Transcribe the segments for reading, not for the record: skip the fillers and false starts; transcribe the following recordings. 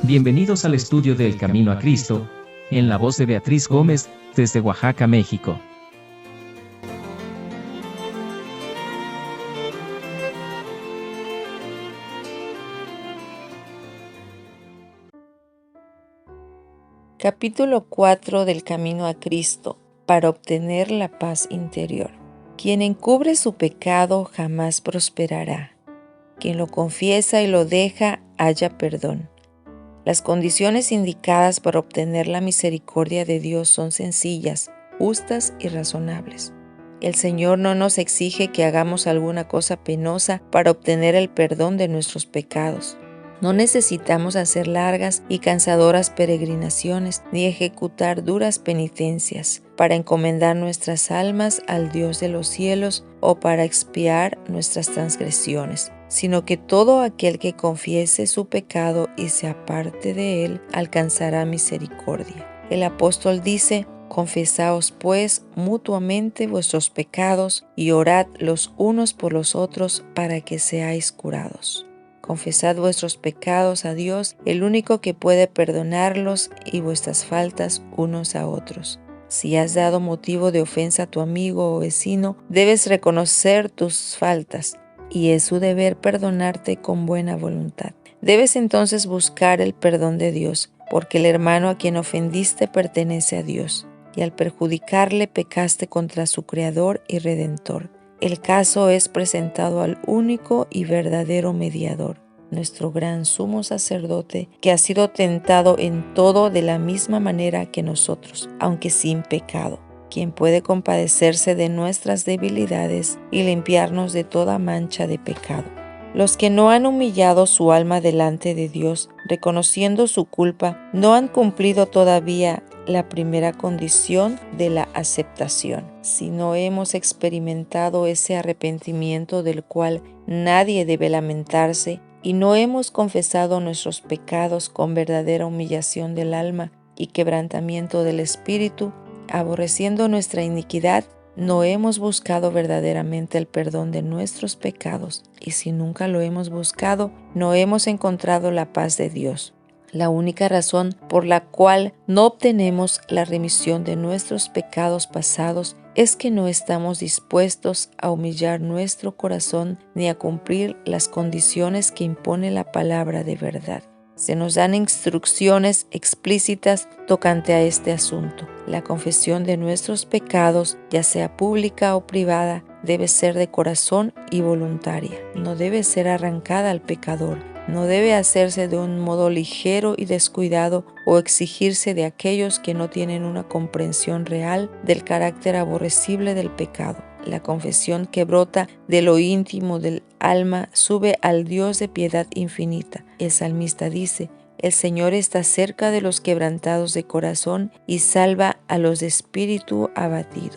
Bienvenidos al estudio del Camino a Cristo, en la voz de Beatriz Gómez, desde Oaxaca, México. Capítulo 4 del Camino a Cristo, para obtener la paz interior. Quien encubre su pecado jamás prosperará. Quien lo confiesa y lo deja, halla perdón. Las condiciones indicadas para obtener la misericordia de Dios son sencillas, justas y razonables. El Señor no nos exige que hagamos alguna cosa penosa para obtener el perdón de nuestros pecados. No necesitamos hacer largas y cansadoras peregrinaciones ni ejecutar duras penitencias para encomendar nuestras almas al Dios de los cielos o para expiar nuestras transgresiones, sino que todo aquel que confiese su pecado y se aparte de él alcanzará misericordia. El apóstol dice: confesaos pues mutuamente vuestros pecados y orad los unos por los otros para que seáis curados. Confesad vuestros pecados a Dios, el único que puede perdonarlos, y vuestras faltas unos a otros. Si has dado motivo de ofensa a tu amigo o vecino, debes reconocer tus faltas, y es su deber perdonarte con buena voluntad. Debes entonces buscar el perdón de Dios, porque el hermano a quien ofendiste pertenece a Dios, y al perjudicarle pecaste contra su Creador y Redentor. El caso es presentado al único y verdadero mediador, nuestro gran sumo sacerdote, que ha sido tentado en todo de la misma manera que nosotros, aunque sin pecado, quien puede compadecerse de nuestras debilidades y limpiarnos de toda mancha de pecado. Los que no han humillado su alma delante de Dios, reconociendo su culpa, no han cumplido todavía la primera condición de la aceptación. Si no hemos experimentado ese arrepentimiento del cual nadie debe lamentarse, y no hemos confesado nuestros pecados con verdadera humillación del alma y quebrantamiento del espíritu, aborreciendo nuestra iniquidad, no hemos buscado verdaderamente el perdón de nuestros pecados, y si nunca lo hemos buscado, no hemos encontrado la paz de Dios. La única razón por la cual no obtenemos la remisión de nuestros pecados pasados es que no estamos dispuestos a humillar nuestro corazón ni a cumplir las condiciones que impone la palabra de verdad. Se nos dan instrucciones explícitas tocante a este asunto. La confesión de nuestros pecados, ya sea pública o privada, debe ser de corazón y voluntaria. No debe ser arrancada al pecador. No debe hacerse de un modo ligero y descuidado o exigirse de aquellos que no tienen una comprensión real del carácter aborrecible del pecado. La confesión que brota de lo íntimo del alma sube al Dios de piedad infinita. El salmista dice: el Señor está cerca de los quebrantados de corazón y salva a los de espíritu abatido.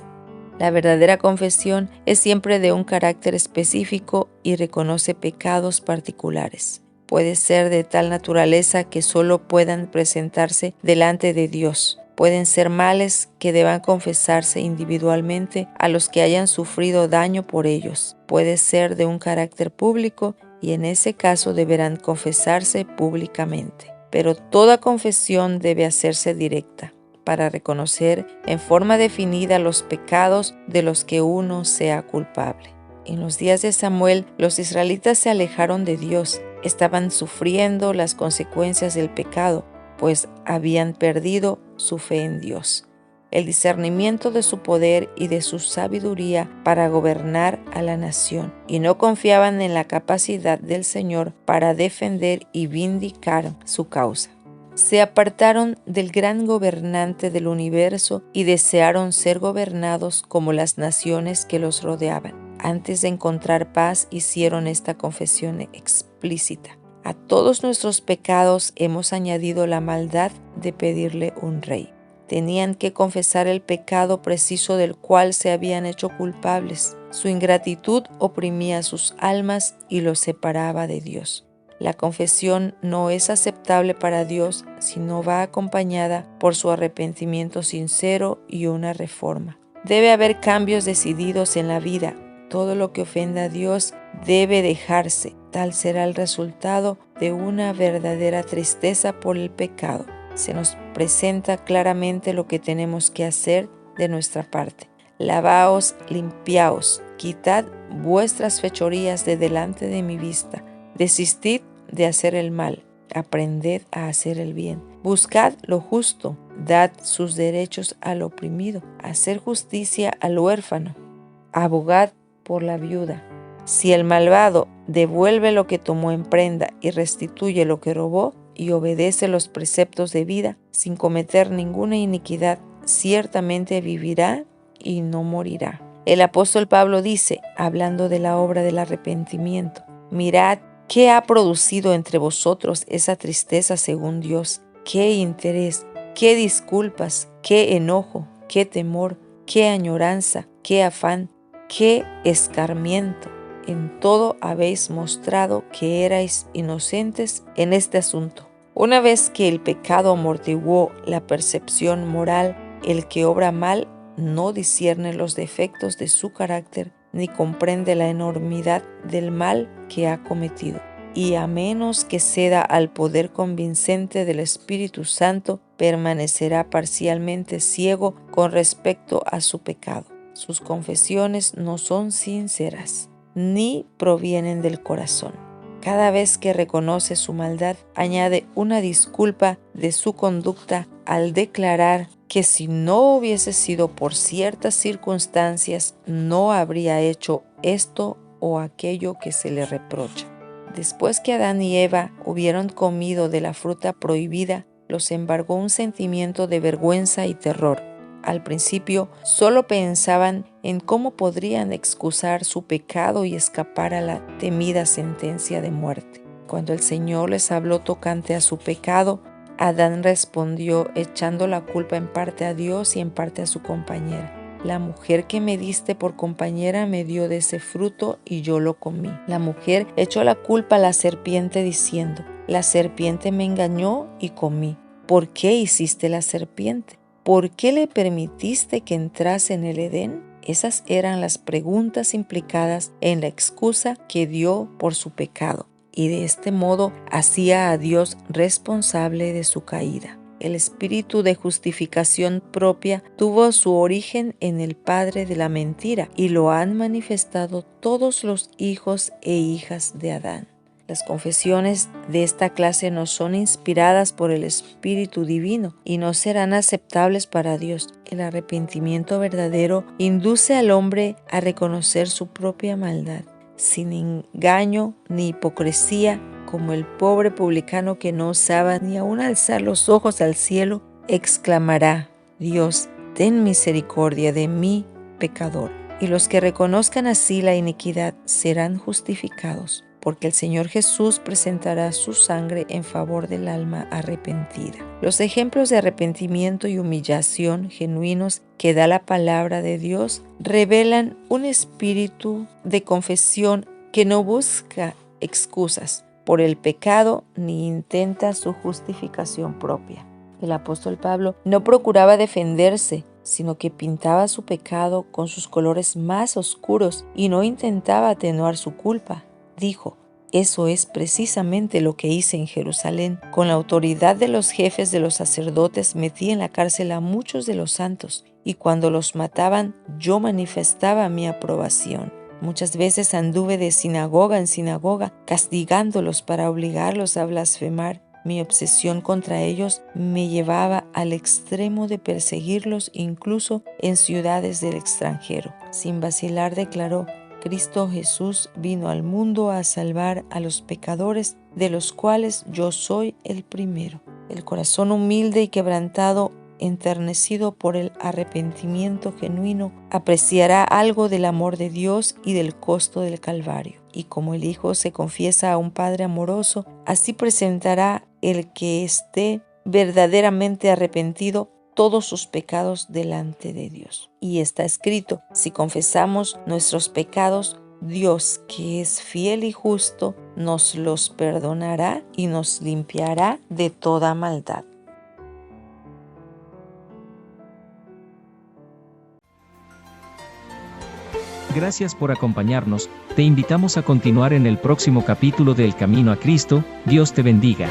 La verdadera confesión es siempre de un carácter específico y reconoce pecados particulares. Puede ser de tal naturaleza que solo puedan presentarse delante de Dios. Pueden ser males que deban confesarse individualmente a los que hayan sufrido daño por ellos. Puede ser de un carácter público y en ese caso deberán confesarse públicamente. Pero toda confesión debe hacerse directa, para reconocer en forma definida los pecados de los que uno sea culpable. En los días de Samuel, los israelitas se alejaron de Dios. Estaban sufriendo las consecuencias del pecado, pues habían perdido su fe en Dios, el discernimiento de su poder y de su sabiduría para gobernar a la nación, y no confiaban en la capacidad del Señor para defender y vindicar su causa. Se apartaron del gran gobernante del universo y desearon ser gobernados como las naciones que los rodeaban. Antes de encontrar paz, hicieron esta confesión explícita: a todos nuestros pecados hemos añadido la maldad de pedirle un rey. Tenían que confesar el pecado preciso del cual se habían hecho culpables. Su ingratitud oprimía sus almas y los separaba de Dios. La confesión no es aceptable para Dios si no va acompañada por su arrepentimiento sincero y una reforma. Debe haber cambios decididos en la vida. Todo lo que ofenda a Dios debe dejarse. Tal será el resultado de una verdadera tristeza por el pecado. Se nos presenta claramente lo que tenemos que hacer de nuestra parte. Lavaos, limpiaos, quitad vuestras fechorías de delante de mi vista. Desistid de hacer el mal, aprended a hacer el bien. Buscad lo justo, dad sus derechos al oprimido, hacer justicia al huérfano, abogad por la viuda. Si el malvado devuelve lo que tomó en prenda y restituye lo que robó, y obedece los preceptos de vida sin cometer ninguna iniquidad, ciertamente vivirá y no morirá. El apóstol Pablo dice, hablando de la obra del arrepentimiento: mirad qué ha producido entre vosotros esa tristeza según Dios, qué interés, qué disculpas, qué enojo, qué temor, qué añoranza, qué afán, qué escarmiento. En todo habéis mostrado que erais inocentes en este asunto. Una vez que el pecado amortiguó la percepción moral, el que obra mal no discierne los defectos de su carácter ni comprende la enormidad del mal que ha cometido. Y a menos que ceda al poder convincente del Espíritu Santo, permanecerá parcialmente ciego con respecto a su pecado. Sus confesiones no son sinceras, ni provienen del corazón. Cada vez que reconoce su maldad, añade una disculpa de su conducta al declarar que si no hubiese sido por ciertas circunstancias, no habría hecho esto o aquello que se le reprocha. Después que Adán y Eva hubieron comido de la fruta prohibida, los embargó un sentimiento de vergüenza y terror. Al principio solo pensaban en cómo podrían excusar su pecado y escapar a la temida sentencia de muerte. Cuando el Señor les habló tocante a su pecado, Adán respondió echando la culpa en parte a Dios y en parte a su compañera. La mujer que me diste por compañera me dio de ese fruto y yo lo comí. La mujer echó la culpa a la serpiente diciendo: la serpiente me engañó y comí. ¿Por qué hiciste la serpiente? ¿Por qué le permitiste que entrase en el Edén? Esas eran las preguntas implicadas en la excusa que dio por su pecado, y de este modo hacía a Dios responsable de su caída. El espíritu de justificación propia tuvo su origen en el padre de la mentira, y lo han manifestado todos los hijos e hijas de Adán. Las confesiones de esta clase no son inspiradas por el Espíritu Divino y no serán aceptables para Dios. El arrepentimiento verdadero induce al hombre a reconocer su propia maldad, sin engaño ni hipocresía, como el pobre publicano que no osaba ni aun alzar los ojos al cielo, exclamará: Dios, ten misericordia de mí, pecador. Y los que reconozcan así la iniquidad serán justificados, porque el Señor Jesús presentará su sangre en favor del alma arrepentida. Los ejemplos de arrepentimiento y humillación genuinos que da la palabra de Dios revelan un espíritu de confesión que no busca excusas por el pecado ni intenta su justificación propia. El apóstol Pablo no procuraba defenderse, sino que pintaba su pecado con sus colores más oscuros y no intentaba atenuar su culpa. Dijo: eso es precisamente lo que hice en Jerusalén. Con la autoridad de los jefes de los sacerdotes metí en la cárcel a muchos de los santos, y cuando los mataban yo manifestaba mi aprobación. Muchas veces anduve de sinagoga en sinagoga, castigándolos para obligarlos a blasfemar. Mi obsesión contra ellos me llevaba al extremo de perseguirlos incluso en ciudades del extranjero. Sin vacilar declaró: Cristo Jesús vino al mundo a salvar a los pecadores, de los cuales yo soy el primero. El corazón humilde y quebrantado, enternecido por el arrepentimiento genuino, apreciará algo del amor de Dios y del costo del Calvario. Y como el Hijo se confiesa a un Padre amoroso, así presentará el que esté verdaderamente arrepentido todos sus pecados delante de Dios. Y está escrito: si confesamos nuestros pecados, Dios, que es fiel y justo, nos los perdonará y nos limpiará de toda maldad. Gracias por acompañarnos, te invitamos a continuar en el próximo capítulo de El Camino a Cristo, Dios te bendiga.